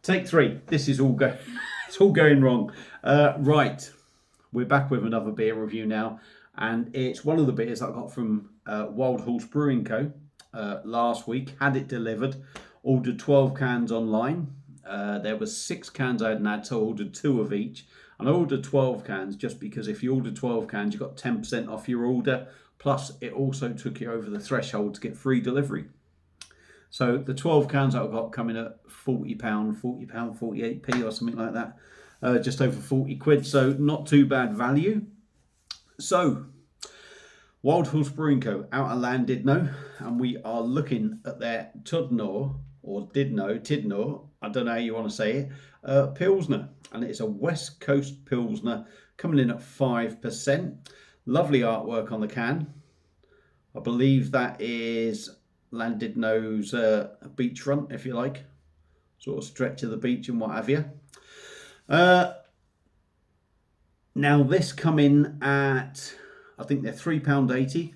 Take three. This is all it's all going wrong. Right, we're back with another beer review now, and it's one of the beers that I got from Wild Horse Brewing Co. Last week. Had it delivered. Ordered 12 cans online. There was 6 cans I hadn't had, so I ordered 2 of each. And I ordered 12 cans just because if you order 12 cans, you got 10% off your order. Plus, it also took you over the threshold to get free delivery. So the 12 cans that I got coming at £40, 48p or something like that. Just over 40 quid, so not too bad value. So, Wild Horse Brewing Co. out of Tudno, and we are looking at their Tudno, or Tidno, I don't know how you want to say it, Pilsner. And it's a West Coast Pilsner coming in at 5%. Lovely artwork on the can. I believe that is Llandudno's beachfront, if you like. Sort of stretch of the beach and what have you. Now this come in at, I think they're £3.80.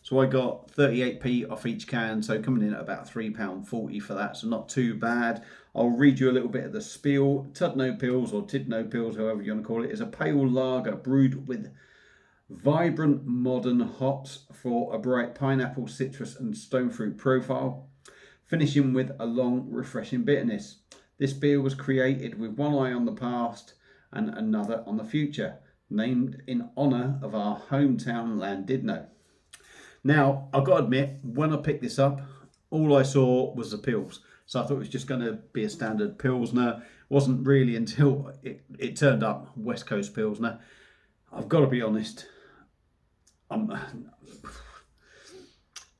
So I got 38p off each can, so coming in at about £3.40 for that, so not too bad. I'll read you a little bit of the spiel. Tudno Pils, or Tidno Pils, however you want to call it, is a pale lager brewed with vibrant modern hops for a bright pineapple, citrus and stone fruit profile, finishing with a long, refreshing bitterness. This beer was created with one eye on the past and another on the future, named in honour of our hometown Llandudno. Now, I've got to admit, when I picked this up, all I saw was the Pils. So I thought it was just going to be a standard Pilsner. It wasn't really until it turned up West Coast Pilsner. I've got to be honest, I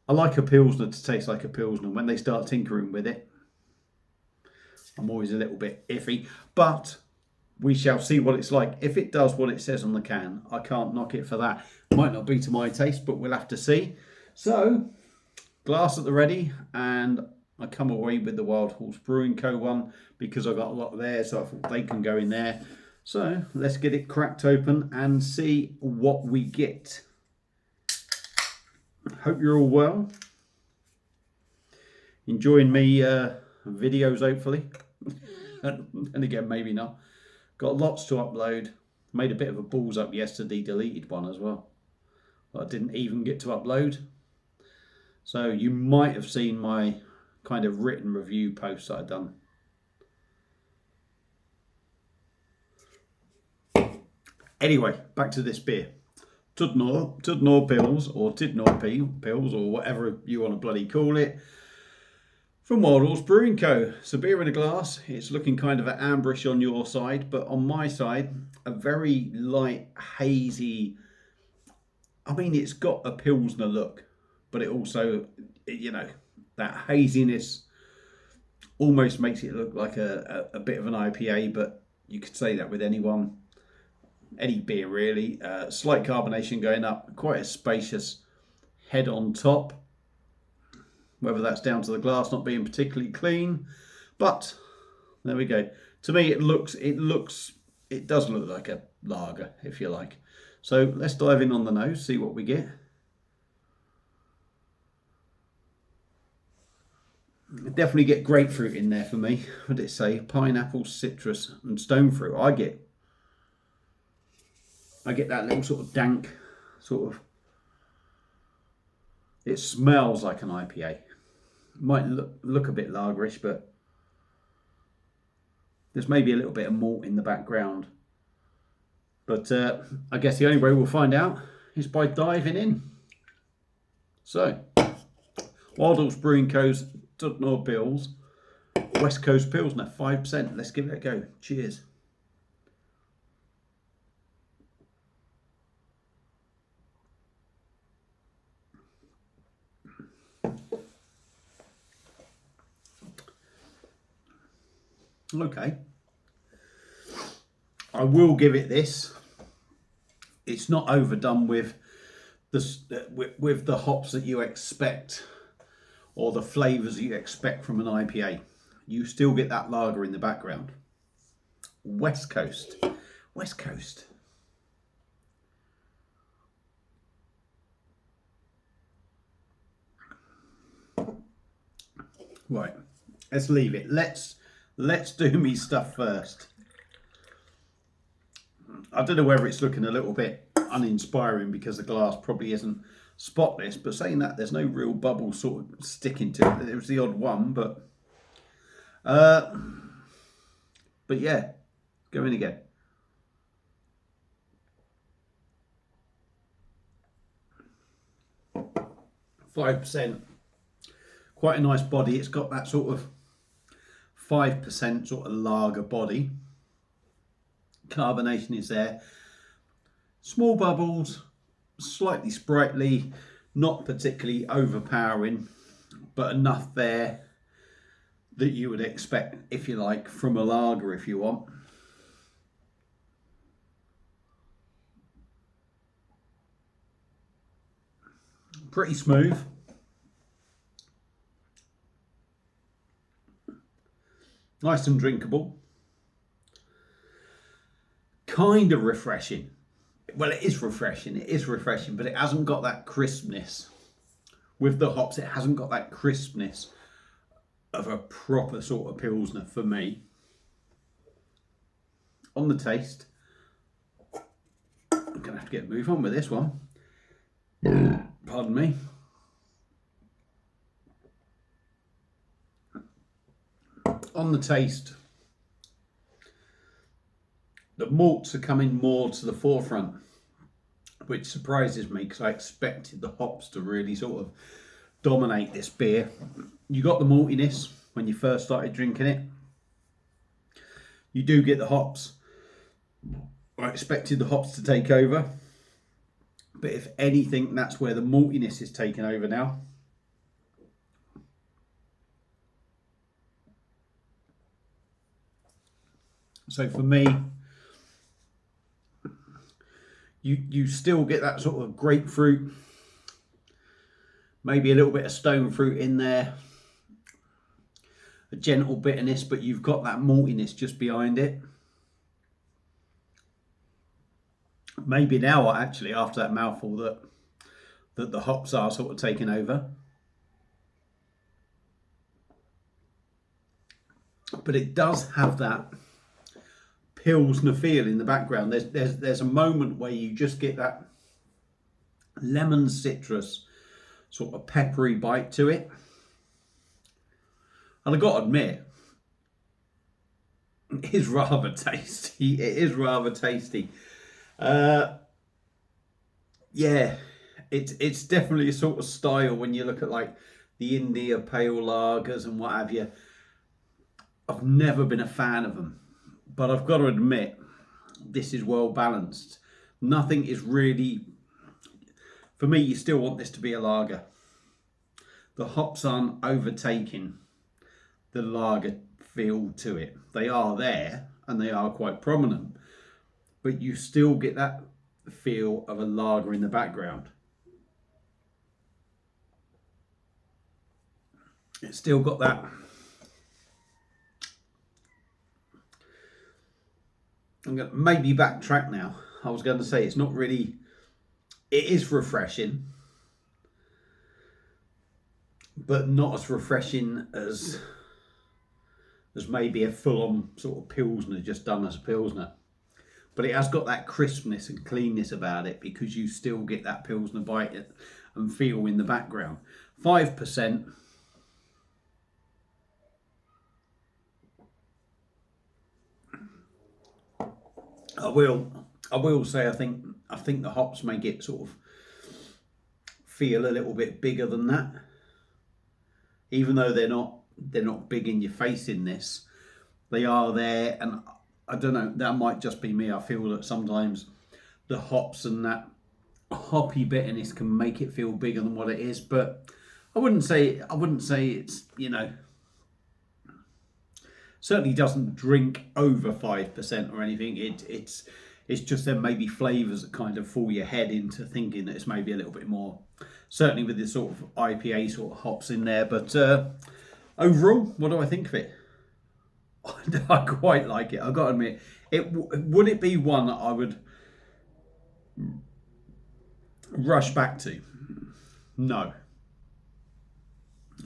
like a Pilsner to taste like a Pilsner. When they start tinkering with it, I'm always a little bit iffy. But we shall see what it's like. If it does what it says on the can, I can't knock it for that. Might not be to my taste, but we'll have to see. So, glass at the ready, and I come away with the Wild Horse Brewing Co. one because I got a lot there, so I thought they can go in there. So, let's get it cracked open and see what we get. Hope you're all well. Enjoying me videos, hopefully. And again, maybe not. Got lots to upload. Made a bit of a balls up yesterday, deleted one as well. I didn't even get to upload. So you might have seen my kind of written review post that I've done. Anyway, back to this beer. Tudno Pils, or Tidno Pils, or whatever you want to bloody call it, from Wild Horse Brewing Co. So beer in a glass. It's looking kind of amberish on your side, but on my side, a very light, hazy. I mean, it's got a Pilsner look, but it also, you know, that haziness almost makes it look like a bit of an IPA, but you could say that with anyone. Any beer really. Slight carbonation going up, quite a spacious head on top. Whether that's down to the glass not being particularly clean, but there we go. To me, it does look like a lager, if you like. So let's dive in on the nose, see what we get. Definitely get grapefruit in there for me. What did it say? Pineapple, citrus, and stone fruit. I get that little sort of dank, sort of. It smells like an IPA. Might look a bit lagerish, but there's maybe a little bit of malt in the background. But I guess the only way we'll find out is by diving in. So, Wild Horse Brewing Co.'s Tudno Pils, West Coast Pilsner, 5%. Let's give it a go. Cheers. Okay, I will give it this. It's not overdone with the hops that you expect or the flavours that you expect from an IPA. You still get that lager in the background. West Coast. Right, let's leave it. Let's Let's do me stuff first. I don't know whether it's looking a little bit uninspiring because the glass probably isn't spotless, but saying that, there's no real bubble sort of sticking to it. There was the odd one, but yeah, go in again. %, quite a nice body. It's got that sort of 5% sort of lager body. Carbonation is there. Small bubbles, slightly sprightly, not particularly overpowering, but enough there that you would expect, if you like, from a lager if you want. Pretty smooth. Nice and drinkable. Kind of refreshing. Well, it is refreshing, but it hasn't got that crispness. With the hops, it hasn't got that crispness of a proper sort of Pilsner for me. On the taste, I'm going to have to get a move on with this one. Pardon me. On the taste, the malts are coming more to the forefront, which surprises me because I expected the hops to really sort of dominate this beer. You got the maltiness when you first started drinking it. You do get the hops. I expected the hops to take over, but if anything, that's where the maltiness is taking over now. So for me, you still get that sort of grapefruit, maybe a little bit of stone fruit in there, a gentle bitterness, but you've got that maltiness just behind it. Maybe now, actually, after that mouthful, that the hops are sort of taking over. But it does have that Pilsner feel in the background. There's a moment where you just get that lemon citrus sort of peppery bite to it. And I've got to admit, it is rather tasty. It is rather tasty. Yeah, it's definitely a sort of style when you look at like the India pale lagers and what have you. I've never been a fan of them, but I've got to admit, this is well balanced. Nothing is really, for me, you still want this to be a lager. The hops aren't overtaking the lager feel to it. They are there and they are quite prominent, but you still get that feel of a lager in the background. It's still got that. I'm going to maybe backtrack now. I was going to say it's not really, it is refreshing, but not as refreshing as maybe a full-on sort of Pilsner just done as a Pilsner. But it has got that crispness and cleanness about it because you still get that Pilsner bite and feel in the background. 5%. I will say I think the hops make it sort of feel a little bit bigger than that. Even though they're not big in your face in this, they are there, and I don't know, that might just be me. I feel that sometimes the hops and that hoppy bitterness can make it feel bigger than what it is, but I wouldn't say it's, you know, certainly doesn't drink over 5% or anything. It's just there may be flavours that kind of fool your head into thinking that it's maybe a little bit more. Certainly with this sort of IPA sort of hops in there, but overall, what do I think of it? I quite like it. I've got to admit, would it be one that I would rush back to? No.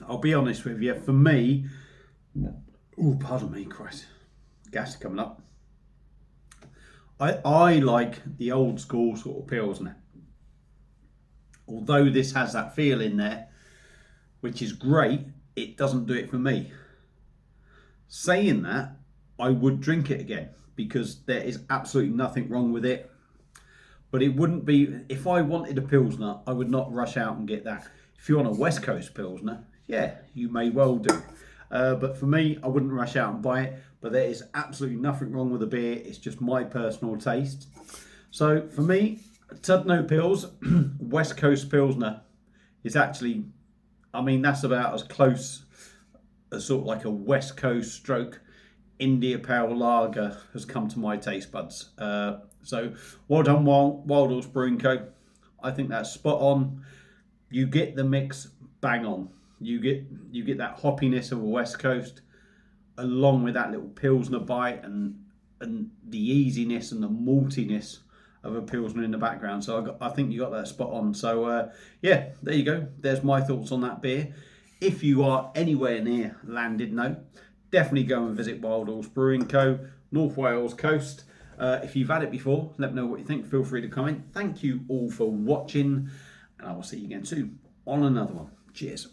I'll be honest with you. For me, Oh, pardon me, Christ. Gas coming up. I like the old school sort of Pilsner. Although this has that feel in there, which is great, it doesn't do it for me. Saying that, I would drink it again because there is absolutely nothing wrong with it. But it wouldn't be, if I wanted a Pilsner, I would not rush out and get that. If you want a West Coast Pilsner, yeah, you may well do. But for me, I wouldn't rush out and buy it. But there is absolutely nothing wrong with the beer. It's just my personal taste. So for me, Tudno Pils, West Coast Pilsner is actually, I mean, that's about as close as sort of like a West Coast stroke India Pale Lager has come to my taste buds. So well done, Wild Horse Brewing Co. I think that's spot on. You get the mix bang on. You get that hoppiness of a West Coast, along with that little Pilsner bite and the easiness and the maltiness of a Pilsner in the background. So I think you got that spot on. So yeah, there you go. There's my thoughts on that beer. If you are anywhere near Llandudno, definitely go and visit Wild Horse Brewing Co. North Wales coast. If you've had it before, let me know what you think. Feel free to comment. Thank you all for watching, and I will see you again soon on another one. Cheers.